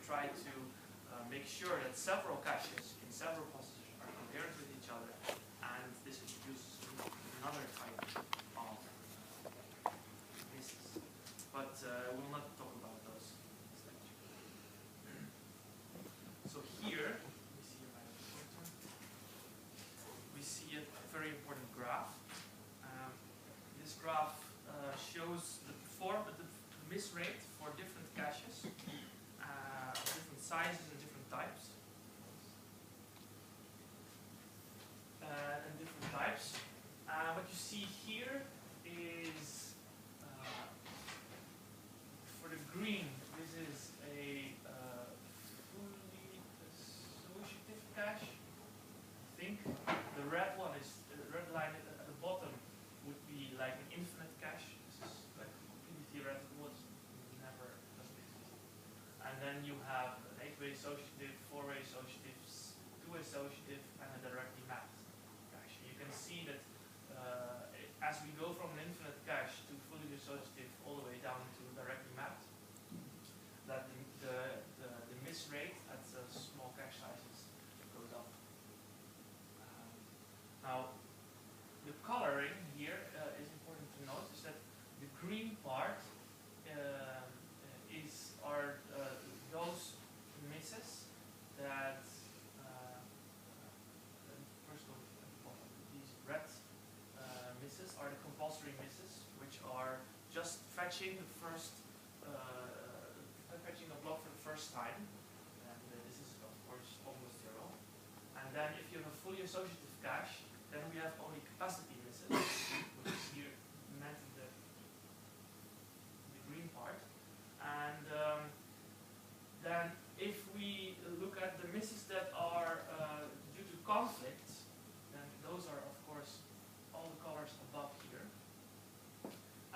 try to make sure that several caches in several positions are compared with each other, and this introduces another type of misses. But we will not talk about those in this lecture. So here we see a very important graph. This graph shows the miss rate for different caches, different sizes and different types. What you see here is for the green, this is a fully associative cache. I think the red one is the red line at the bottom would be like an infinite cache. This is like completely theoretical. It's never doesn't exist. And then you have an 8-way associative, 4-way associative, 2-way associative, and a directly mapped cache. You can see that as we go from an infinite cache to fully associative all the way down to directly mapped, that the miss rate at small cache sizes goes up. Now, the coloring here is important to note, is that the green part are those misses that first of all, these red misses are the compulsory misses, which are just fetching the first fetching a block for the first time, and this is of course almost zero. And then if you have a fully associative cache, then we have only capacity misses, which is here meant in the green part. And then if we look at the misses that are due to conflicts, then those are of course all the colors above here.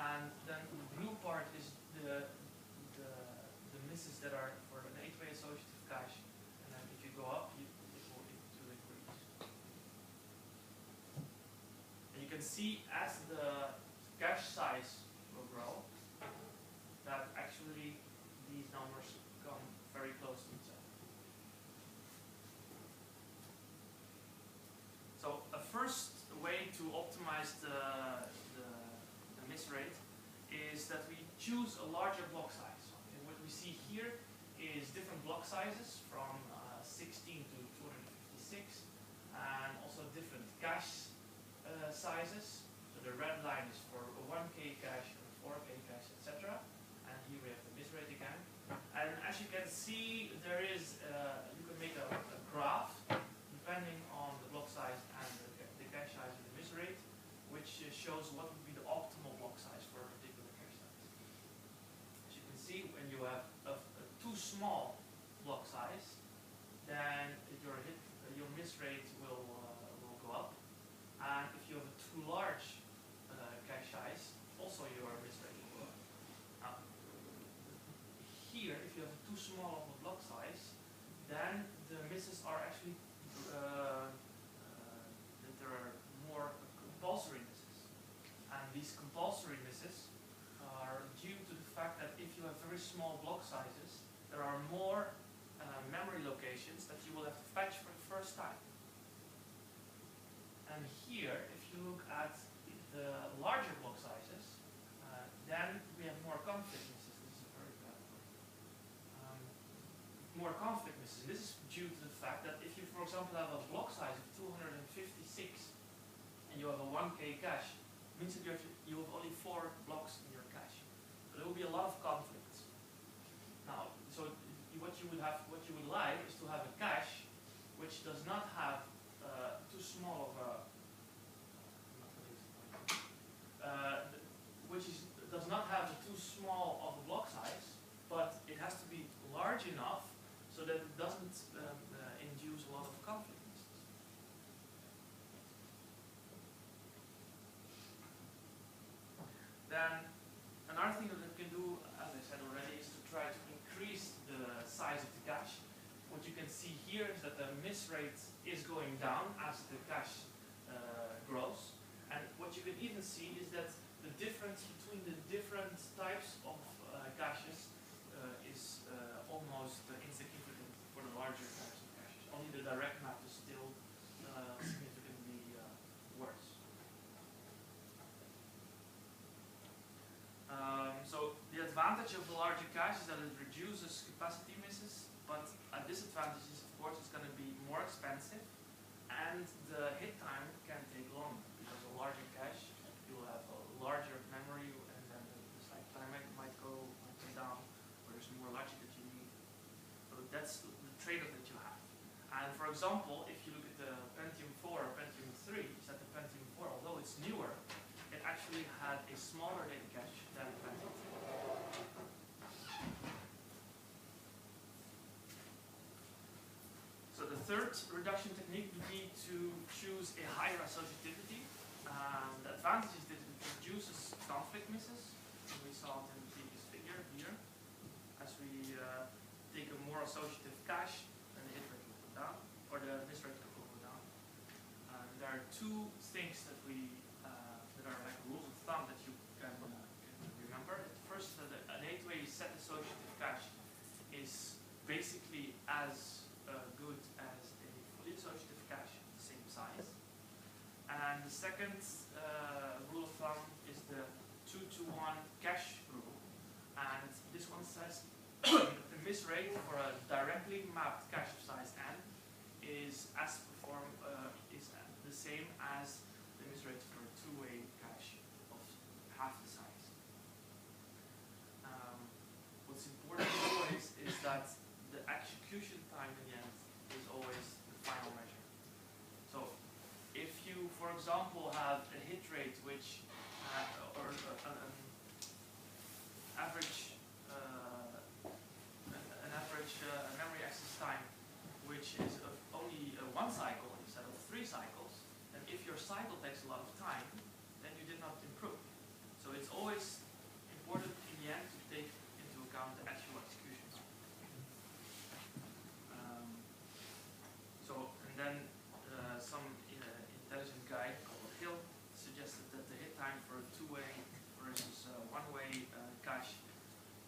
And then the blue part is the misses that are for an 8-way associative cache. And then if you go up, it will into the greens. And you can see as the cache size will grow, that actually these numbers come very close to each other. So a first way to optimize the miss rate is that we choose a larger block size. And what we see here is different block sizes from 16 to 256, and also different cache sizes. So the red line is for a 1K cache, and a 4K cache, etc. And here we have the miss rate again. And as you can see, there is you can make a graph depending on the block size and the cache size and the miss rate, which shows what would be the optimal block size for a particular cache size. As you can see, when you have a too small block size, then your miss rate will go up. And if you have a too large cache size, also your miss rate will go up. Now, here, if you have too small of a block size, then the misses are actually that there are more compulsory misses. And these compulsory misses are due to the fact that if you have very small block sizes, there are more memory locations that you will have to fetch for the first time. And here, if you look at the larger block sizes, then we have more conflict misses. This is a very bad word. More conflict misses. This is due to the fact that if you, for example, have a block size of 256 and you have a 1K cache, it means that you have only 4 blocks in your cache. So there will be a lot of conflicts. Now, so what you would like is to have a cache which does not have too small of a does not have a too small of a block size, but it has to be large enough so that it doesn't induce a lot of conflict misses. Then another thing that we can do, as I said already, is to try to increase the size of the cache. What you can see here is that the miss rate is going down as the cache grows. And what you can even see is that the difference between the different types of caches is almost insignificant. advantage of a larger cache is that it reduces capacity misses, but a disadvantage is, of course, it's going to be more expensive, and the hit time can take longer, because a larger cache, you will have a larger memory, and then the cycle time might go down, or there's more logic that you need. So that's the trade-off that you have. And for example, if you look at the Pentium 4 or Pentium 3, is that the Pentium 4, although it's newer, it actually had a smaller data cache than the Pentium 4. So the third reduction technique, we need to choose a higher associativity. The advantage is that it reduces conflict misses. We saw it in the previous figure here. As we take a more associative cache, then the hit rate will go down, or the miss rate will go down. There are two things that that are like rules of thumb that you can remember. First, an 8-way set associative cache is basically as good as a fully associative cache of the same size. And the second rule of thumb is the 2-to-1 cache rule. And this one says the miss rate for a directly mapped cache of size n is is the same as the miss rate for a 2-way cache of half the size. What's important always is that the execution time in the end is always the final measure. So if you, for example, have a hit rate which or an average memory access time which is of only 1 cycle instead of 3 cycles, then if your cycle takes a lot of time, then you did not improve. So it's always important in the end to take into account the actual execution time. And then some intelligent guy called Hill suggested that the hit time for a 2-way versus 1-way cache,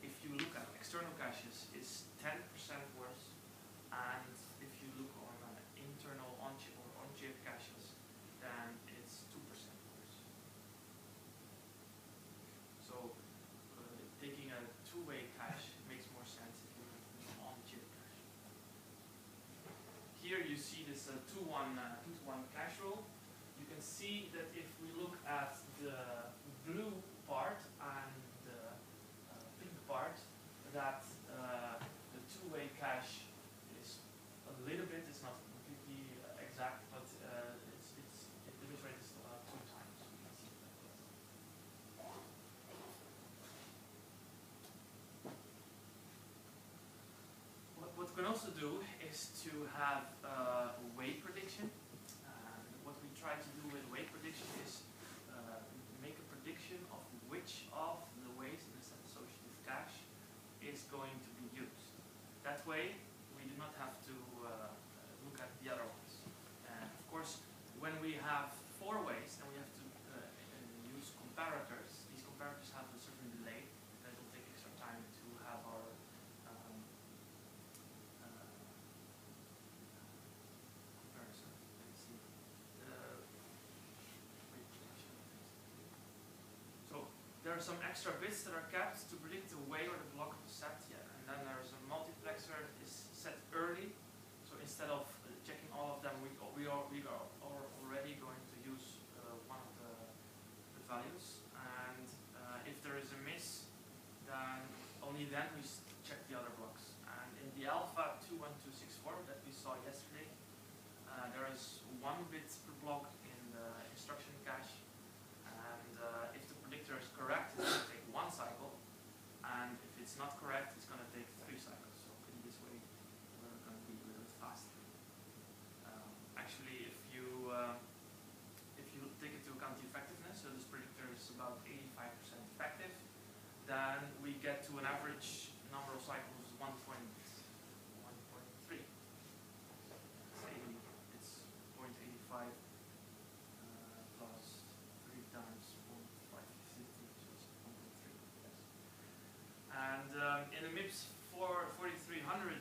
if you look at external caches, is 10% worse, and if you look on internal on-chip or on-chip caches, then it's 2% worse. So taking a 2-way cache makes more sense if you have an on-chip cache. Here you see this 2-to-1 cache rule. You can see that if we look at the blue part and the pink part, that the 2-way cache is a little bit, it's not completely exact, but the miss rate is 2 times. We can see that. What we can also do is to have weight prediction. What we try to do with weight prediction is make a prediction of which of the ways in the set associative cache is going to be used. That way, we do not have to look at the other ones. And of course, when we have 4 ways, then we have to use comparators. These comparators have a certain delay. That will take extra time to have our comparison. Let's see. So there are some extra bits that are kept to predict the way or the block of the set. Yeah. And then there's a multiplexer that is set early. So instead of checking all of them, we are already going to use one of the values. And if there is a miss, then only then we check the other blocks. And in the alpha 21264 that we saw yesterday, there is 1 bit per block in the instruction cache. And if the predictor is correct, it's going to take 1 cycle. And if it's not correct, it's going to take 3 cycles. So in this way, we're going to be a little bit faster. Actually, if you take into account the effectiveness, so this predictor is about 85% effective, then we get to an average number of cycles 1.3. It's 0.85 plus 3 times 0.550, so it's 1.3. Yes. And in the MIPS 4300,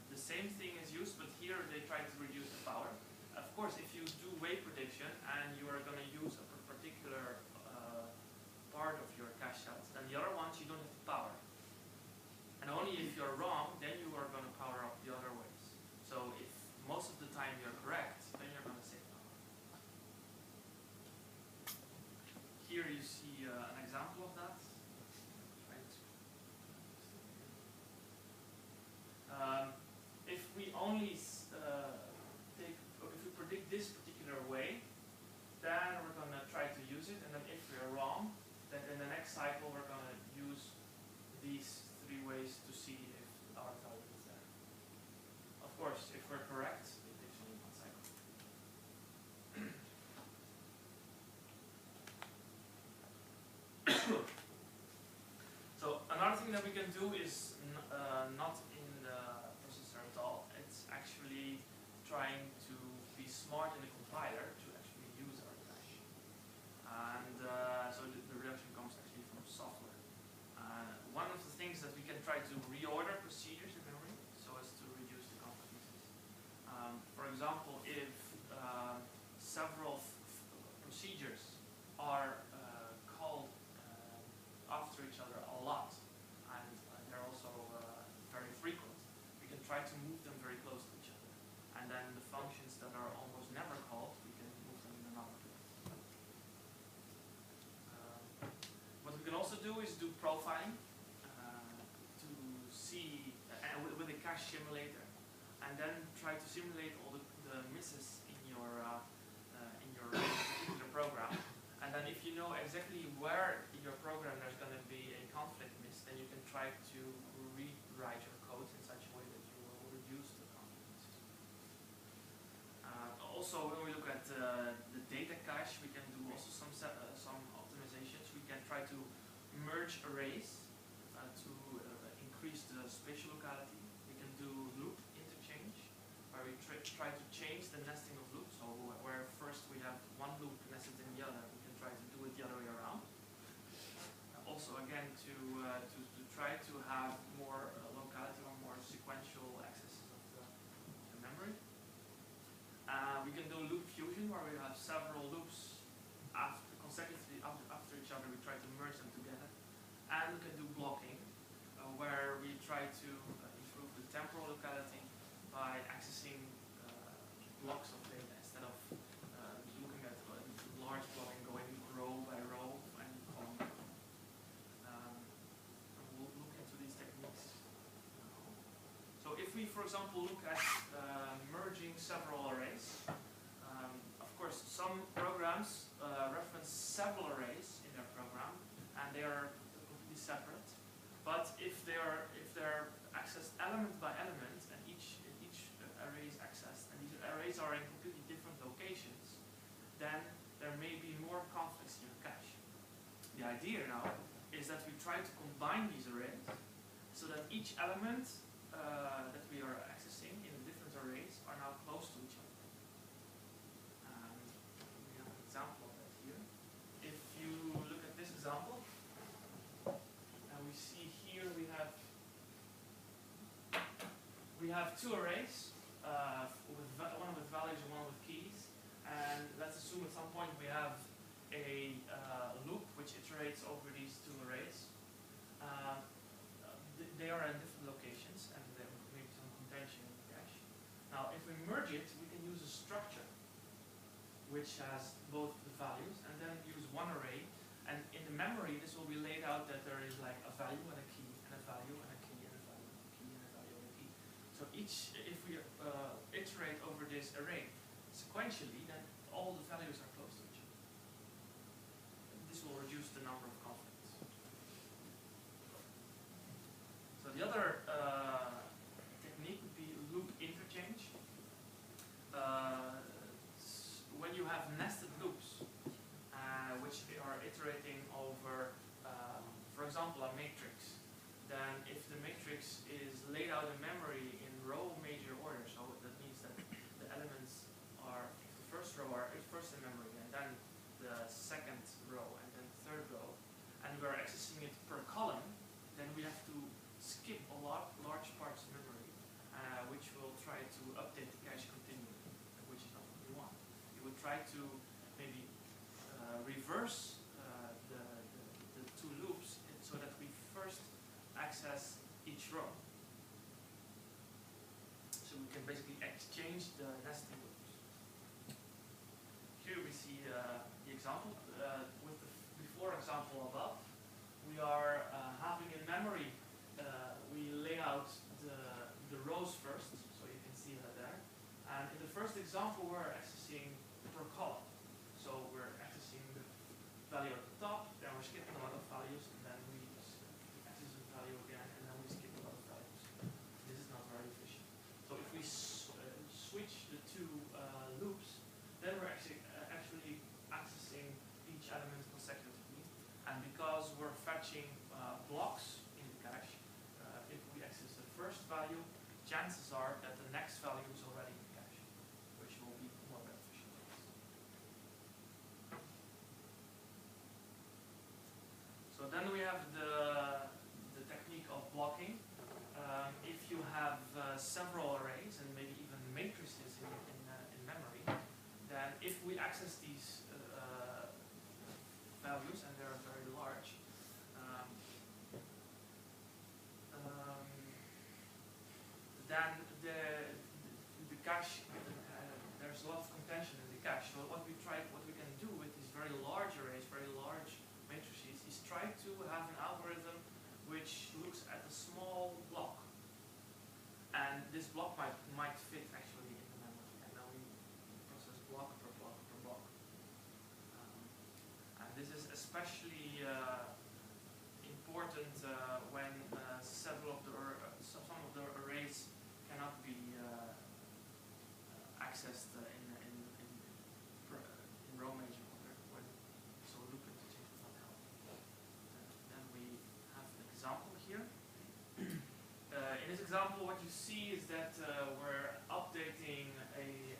the same thing is used, but here they try to reduce the power. Of course, if you do weight prediction and you are going to use a particular part of your cache set, then the other ones you don't have to we can do is not in the processor at all. It's actually trying to be smart in the compiler to actually use our cache. And so the reduction comes actually from software. One of the things that we can try to reorder procedures in memory so as to reduce the conflict misses. For example, if several procedures are called after each other a lot, and they're also very frequent, we can try to move them very close to each other. And then the functions that are almost never called, we can move them in another place. What we can also do is do profiling to see, with a cache simulator, and then try to simulate all the misses in your particular program. And then if you know exactly where in your program there's going to be a conflict miss, then you can try to rewrite your code in such a way that you will reduce the conflict misses. Also, when we look at the data cache, we can do also some optimizations. We can try to merge arrays to increase the spatial locality. We can do loop interchange, where we try to change the nesting of loops. So where first we have one loop nested in the other, we can try to do it the other way around. Also, again, to try to have more locality or more sequential accesses of the memory. We can do loop fusion, where we have several loops consecutively after each other. We try to merge them together. And we can do blocking, where we try to improve the temporal locality by accessing blocks of data instead of looking at large blocking going row by row and column by column. We'll look into these techniques. So if we, for example, look at merging several arrays, of course, some programs reference several arrays in their program, and they are completely separate. But if they're accessed element by element, and each array is accessed, and these arrays are in completely different locations, then there may be more conflicts in your cache. The idea now is that we try to combine these arrays so that each element that we are accessing in the different arrays are now close to each other. And we have an example of that here. If you look at this example, and we see here we have two arrays, one with values and one with keys. And let's assume at some point we have a loop which iterates over these two arrays. They are in different locations, and there may be some contention in the cache. Now, if we merge it, we can use a structure which has both the values, and then use one array. And in the memory, this will be laid out that there is like a value and a key, and a value and a key, and a value and a key, and a value and a key. So if we iterate over this array sequentially, then all the values are close to each other. This will reduce the number of conflicts. So the other technique would be loop interchange. When you have nested loops, which are iterating over, for example, a matrix, then if the matrix is laid out in memory in row major order, so that means that the elements are, the first row are first in memory, and then the second row, and then the third row, and we're accessing it per column, then we have to skip a large parts of memory, which will try to update the cache continually, which is not what we want. We would try to maybe reverse the two loops so that we first access each row. So we can basically exchange the nesting loops. Here we see the example. With the before example above, we are having in memory, we lay out the rows first, so you can see that there. And in the first example, we're accessing per column. So we're accessing the value at the top, then we're skipping a lot of values, and then we access the value again, and then we skip a lot of values. This is not very efficient. So if we switch the two loops, then we're actually accessing each element consecutively. And because we're fetching blocks in the cache, chances are that the next value is already in cache, which will be more beneficial to us. So then we have the technique of blocking. If you have several arrays and maybe even matrices in memory, then if we access these values, and they're very large, then the cache, there's a lot of contention in the cache. So what we can do with these very large arrays, very large matrices, is try to have an algorithm which looks at a small block, and this block might fit actually in the memory, and then we process block per block per block. And this is especially important when several of the some of the arrays cannot be accessed in row major order, so loop interchange will not help. Then we have an example here. In this example, what you see is that we're updating a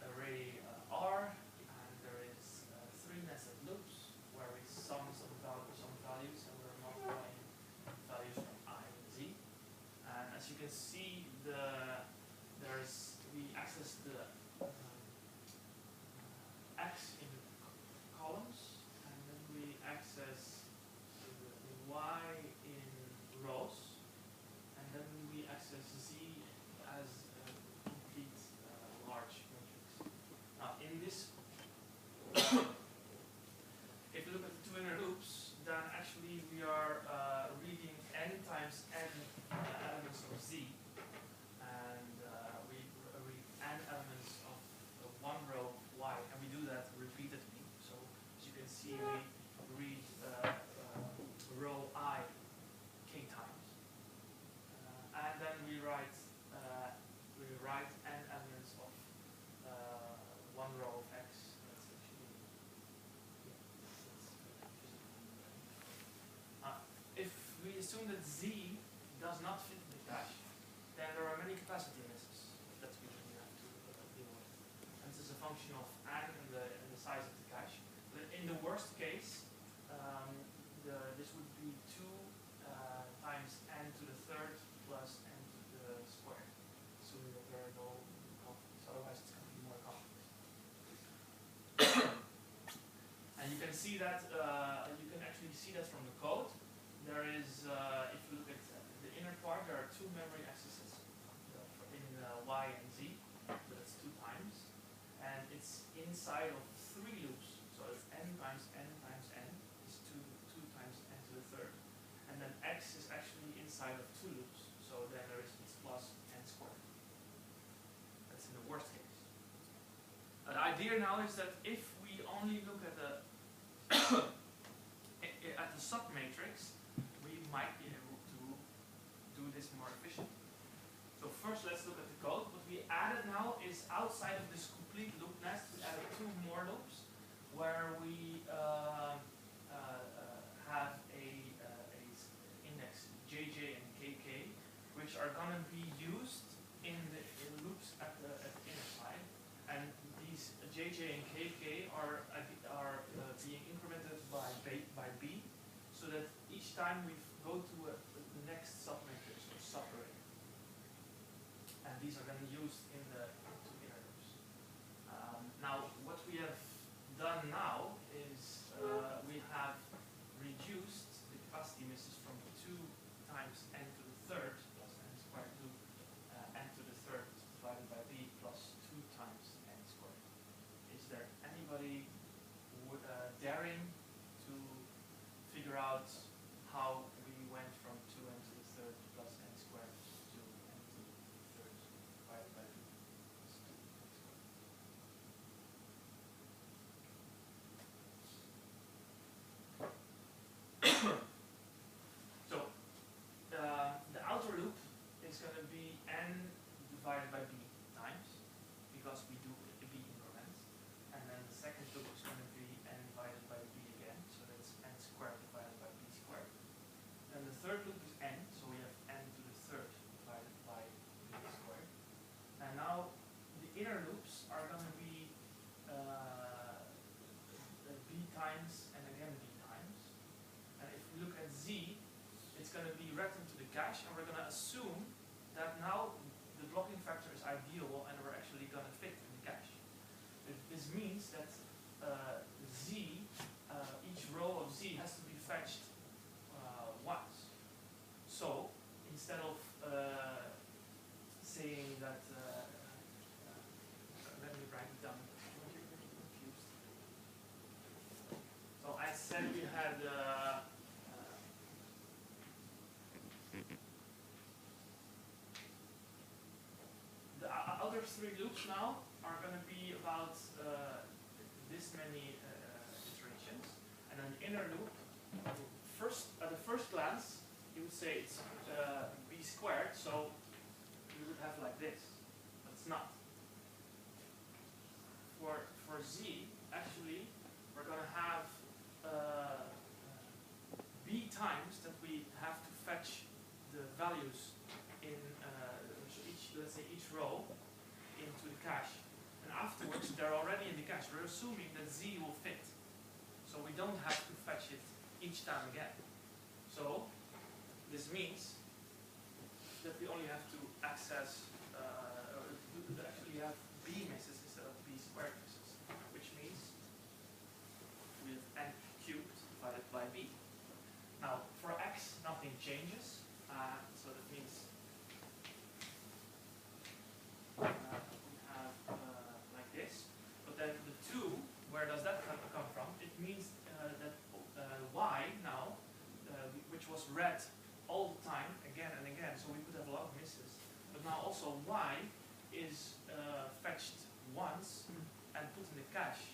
array R, and there is 3 nested loops where we sum some values, and we're multiplying values from I and Z. And as you can see, we access the X in columns, and then we access the Y in rows, and then we access Z as a complete large matrix. Now in this, if you look at the 2 inner loops, then actually we are reading n times n elements of Z, and we read n elements of 1 row of Y, and we do that repeatedly. So as you can see, we read row I k times, and then we write n elements of 1 row of X. That's actually, if we assume that Z does not fit the cache, then there are many capacity misses that we have to deal with. And this is a function of n and the size of the cache. But in the worst case, this would be 2 times n to the third plus n to the squared, assuming that there are no conflicts. Otherwise, it's going to be more complex. And you can see that you can actually see that from the code. There is, if you look at the inner part, there are 2 memory accesses in Y and Z. So that's 2 times, and it's inside of 3 loops. So it's n times n times n is 2 times n to the third, and then X is actually inside of 2 loops. So then there is it's plus n squared. That's in the worst case. The idea now is that if we only look at the submatrix, we might be able to do this more efficiently. So first, let's look at the code. What we added now is outside of this complete loop nest, we added 2 more loops where we have a index JJ and KK, which are going to be used in loops at the inner side. And these JJ and KK are being incremented by B, so that each time we go to the next submatrix or subarray. And these are then used in the 2 inner loops. Now, what we have done now is we have reduced the capacity misses from 2 times n to the third plus n squared to n to the third divided by B plus 2 times n squared. Is there anybody daring to figure out how we went from 2n to the third plus n squared to n to the third divided by going to be read into the cache, and we're going to assume that now the blocking factor is ideal and we're actually going to fit in the cache. This means that Z, each row of Z has to be fetched once. So instead of saying that, let me write it down. Don't get confused. So I said we had the other three loops now are going to be about this many iterations, and an inner loop. At the first glance, you would say it's b squared, so you would have like this, but it's not. For Z, actually, we're going to have b times that we have to fetch the values in let's say each row into the cache, and afterwards they're already in the cache. We're assuming that Z will fit, so we don't have to fetch it each time again. So this means that we only have to access, actually have b misses instead of b squared misses, which means we have n cubed divided by b. Now for x, nothing changes, so that means we have like this. But then the 2, where does that come from? It means that y now, which was read all the time, again and again, so we could have a lot of misses. But now also y is fetched once and put in the cache,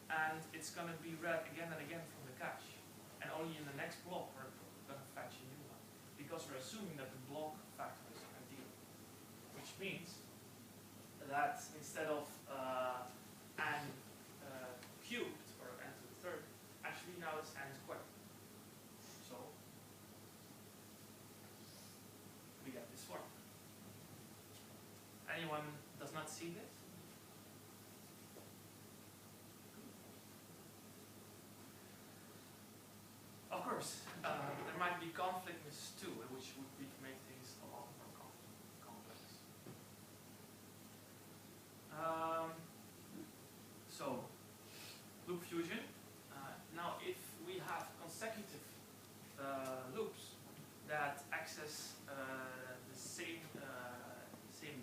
and it's going to be read again and again from the cache. And only in the next block we're going to fetch a new one, because we're assuming that the block factor is ideal, which means that instead of n cubed, or n to the third, actually now it's n squared. So we get this form. Anyone does not see this? Of course, there might be conflict with 2, which would make things a lot more complex. So, loop fusion. Now, if we have consecutive loops that access the same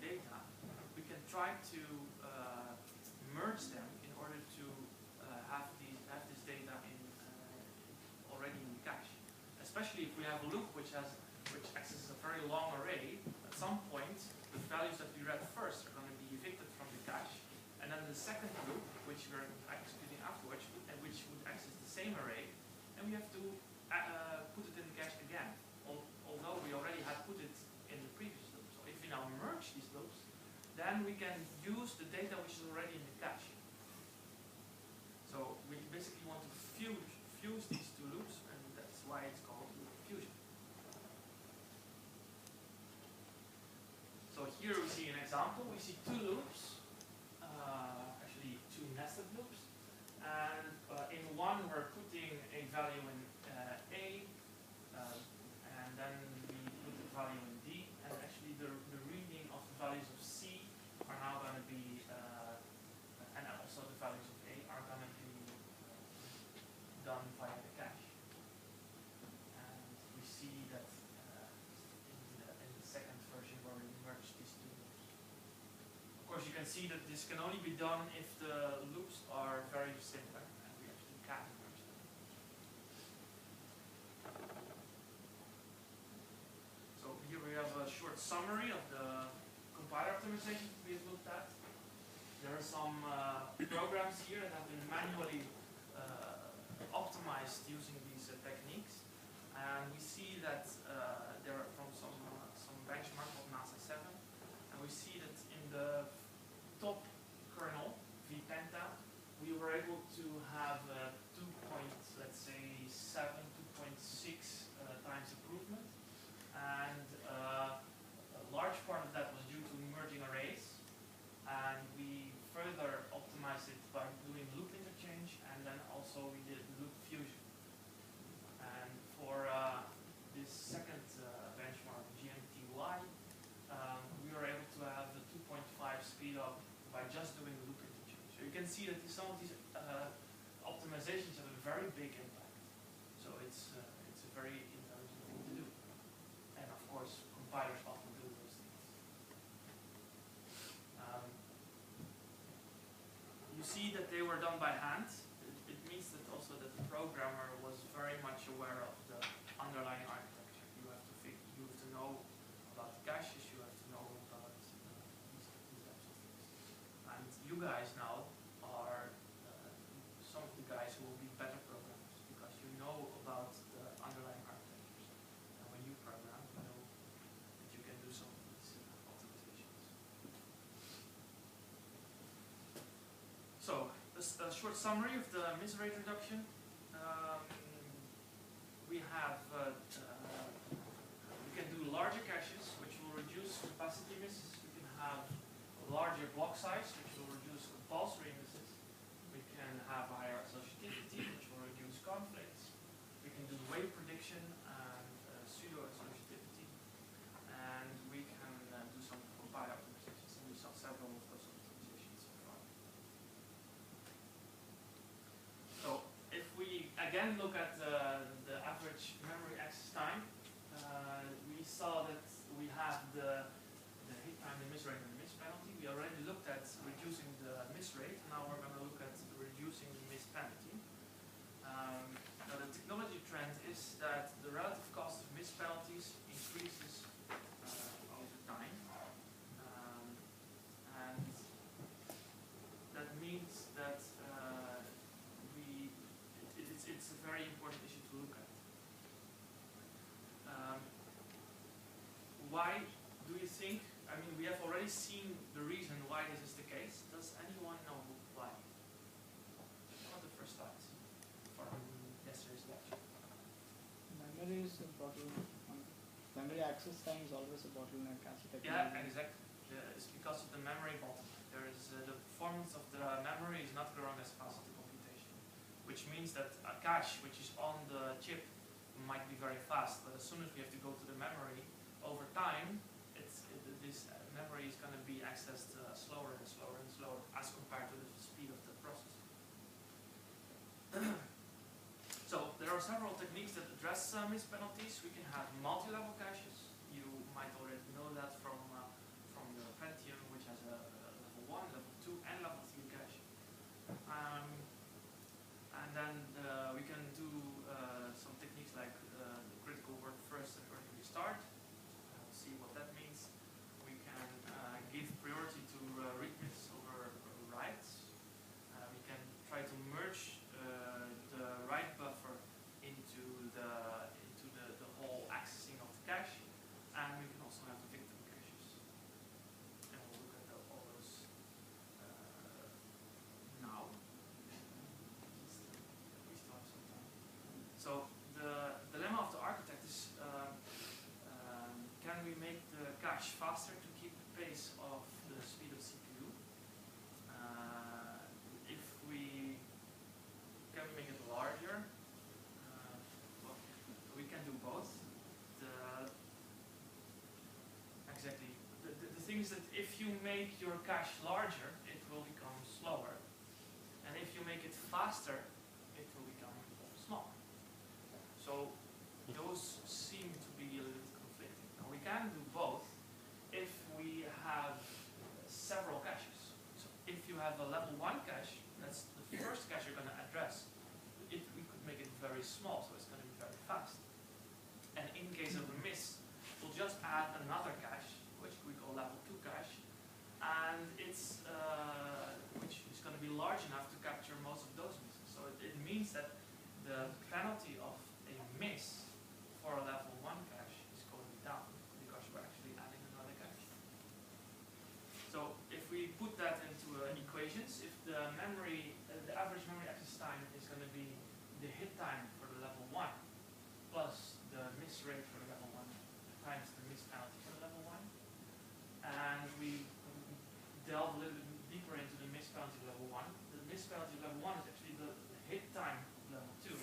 data, we can try to merge them in order to have this data already in the cache. Especially if we have a loop which accesses a very long array, at some point the values that we read first are going to be evicted from the cache, and then the second loop, which we're executing afterwards, and which would access the same array, and we have to put it in the cache again, although we already had put it in the previous loop. So if we now merge these loops, then we can use the data which is already in the cache. So we basically want to fuse these two loops, and that's why it's called loop fusion. So here we see an example. We see two loops, actually two nested loops, and in one we're putting a value in A, and then we put the value in D, and actually the reading of the values of C are now going to be, and also the values of A are going to be done via the cache. And we see that in the second version where we merge these two loops. Of course, you can see that this can only be done if the loops are very similar, and we actually can merge them. So here we have a short summary of the compiler optimization we have looked at. There are some programs here that have been manually optimized using these techniques, and we see that there are from some benchmark of NASA 7, and we see that in the top kernel, vPenta, we were able to have 2.7, 2.6 times improvement, and a large part of that was due to merging arrays, and we further optimized it by doing loop interchange, and then also we did loop fusion. And for this second can see that some of these optimizations have a very big impact. So it's a very intelligent thing to do. And of course, compilers often do those things. You see that they were done by hand. It means that also that the programmer was very much aware of the underlying architecture. You have to know about the caches. You have to know about these types of things. And you guys now are some of the guys who will be better programmers because you know about the underlying architectures. And when you program, you know that you can do some of these optimizations. So, a short summary of the miss rate reduction. We have we can do larger caches, which will reduce capacity misses. We can have larger block size, which will reduce compulsory misses. We can have higher associativity, which will reduce conflicts. We can do weight prediction and pseudo-associativity. And we can do some compile optimizations. And we saw several of those optimizations so far. So if we again look at the average memory access time, we saw that we have the hit time, the miss rate, and the miss penalty. We already looked at reducing the miss rate. Now we're going to look at reducing the miss penalty. Now the technology trend is that the relative cost of miss penalties increases over time. And that means that it's a very important issue to look at. Why do you think, I mean, we have already seen the reason why this is the case. Does anyone know why? One of the first slides from yesterday's lecture. Memory is a bottleneck. Memory access time is always a bottleneck. Yeah, exactly. It's because of the memory bottleneck. There is the performance of the memory is not growing as fast as the computation, which means that a cache which is on the chip might be very fast, but as soon as we have to go to the memory, over time, this memory is going to be accessed slower and slower and slower as compared to the speed of the processor. So there are several techniques that address miss penalties. We can have multi-level caches. You might already know that from the Pentium, which has a level 1, level 2, and level 3 cache. And then we can do some techniques like the critical work first and critical restart. See what that means. We can give priority to read bits over writes. We can try to merge the write buffer into the whole accessing of the cache, and we can also have the victim caches. And we'll look at all those now. We still have some time. So the dilemma of the architect is. Can we make the cache faster to keep the pace of the speed of CPU? If we can make it larger, well, we can do both. Exactly. The thing is that if you make your cache larger, it will become slower. And if you make it faster, it will become smaller. So those seem to be a little bit conflicting. Now we can do both if we have several caches. So if you have a level 1 cache, that's the first cache you're going to address. We could make it very small, so it's going to be very fast. And in case of a miss, we'll just add another cache, which we call level 2 cache, and it's which is going to be large enough to capture most of those misses. So it means that the penalty of a miss for a level 1 cache is going down because we're actually adding another cache. So if we put that into equations, if the average memory access time is going to be the hit time for the level 1 plus the miss rate for the level 1 times the miss penalty for the level 1, and we delve a little bit deeper into the miss penalty level 1, the miss penalty level 1 is actually the hit time of level 2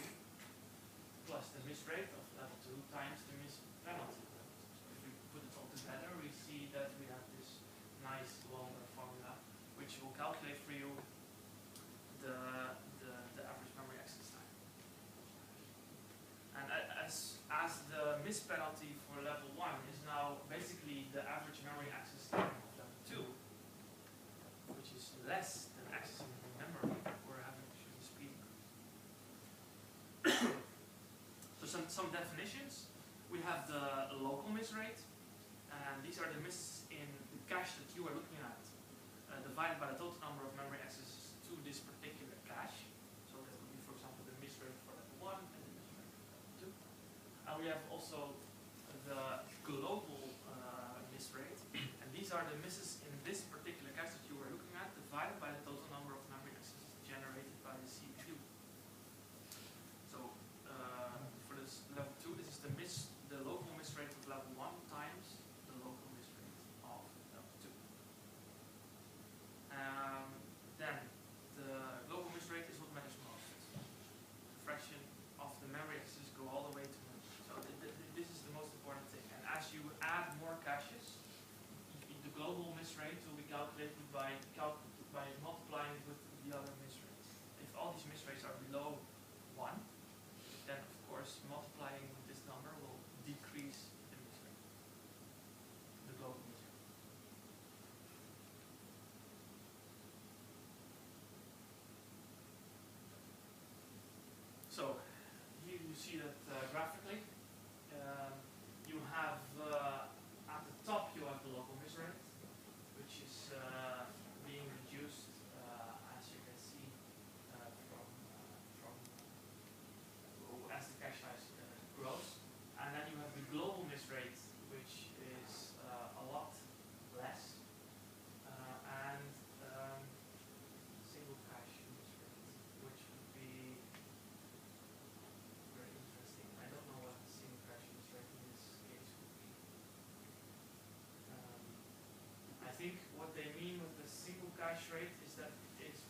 plus the miss rate of level 2 times the miss penalty of level 2. So if we put it all together, we see that we have this nice longer formula which will calculate for you capacity for level 1 is now basically the average memory access time of level 2, which is less than accessing the memory or having the speed increase. So some definitions. We have the local miss rate, and these are the misses in the cache that you are looking at, divided by the total number of memory accesses to this particular cache. So that would be, for example, the miss rate for level 1 and the miss rate for level 2. And we have also the global miss rate, and these are the misses in this particular cache that you were looking at, divided by the total number of memory accesses generated by the CPU. So for this level 2, this is the local miss rate of level 1 times the local miss rate of level 2. Then the global miss rate is what matters most. The fraction of the memory accesses go all the way to memory. So this is the most important thing. And as you add more caches, the global miss rate will be calculated by multiplying it with the other miss rates. If all these miss rates are below 1, then of course multiplying with this number will decrease the miss rate, the global miss rate. So here you see that graphically, you have at the top you have the local miss rate, which is being reduced as you can see from as the cache size grows, and then you have the global miss rate, which is a lot less, and single cache miss rate, which would be very interesting. I don't know what the single cache miss rate in this case would be. I think what they mean with the single cache rate is that it's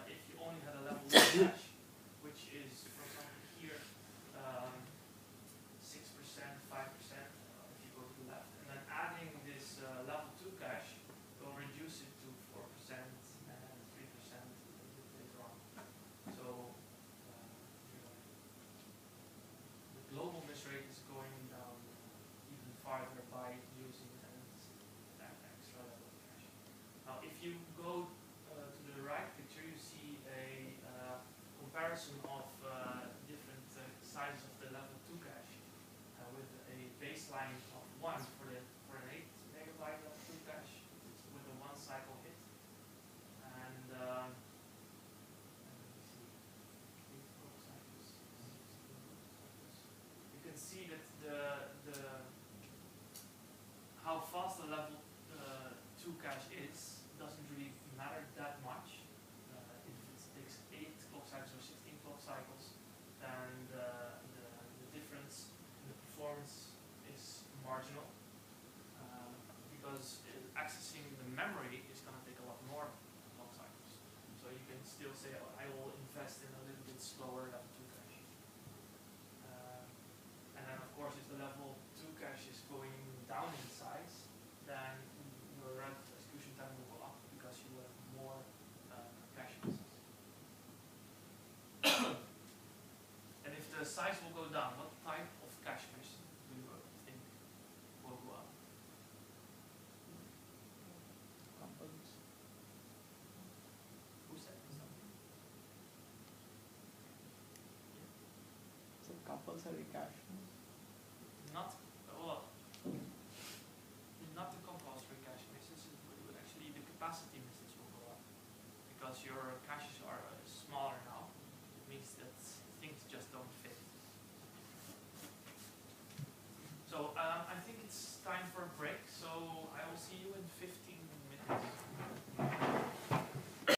if you only had a level 1 cache, which is, for example, here 6%, 5%, if you go to the left, and then adding this level 2 cache will reduce it to 4% and 3% later on. So the global miss rate is going down even farther by using that extra level of cache. Now, if you go to the right picture, you see a comparison of different sizes of the level 2 cache with a baseline of 1 for an 8 megabyte level 2 cache with a 1 cycle hit, and let me see, 8 clock cycles, 16 clock cycles. You can see that the how fast the level 2 cache is doesn't really matter that much. If it takes 8 clock cycles or 16 clock cycles, then the difference in the performance is marginal, because accessing the memory is going to take a lot more clock cycles. So you can still say, oh, I will invest in a little bit slower level 2 cache. And then of course if the level 2 cache is going down in size, then your relative execution time will go up because you have more cache misses. And if the size will go down, what type of cache miss do you think will go up? Compulse. Who said something? So compulsory cache. Not not the compulsory cache misses, but actually the capacity misses will go up because your caches are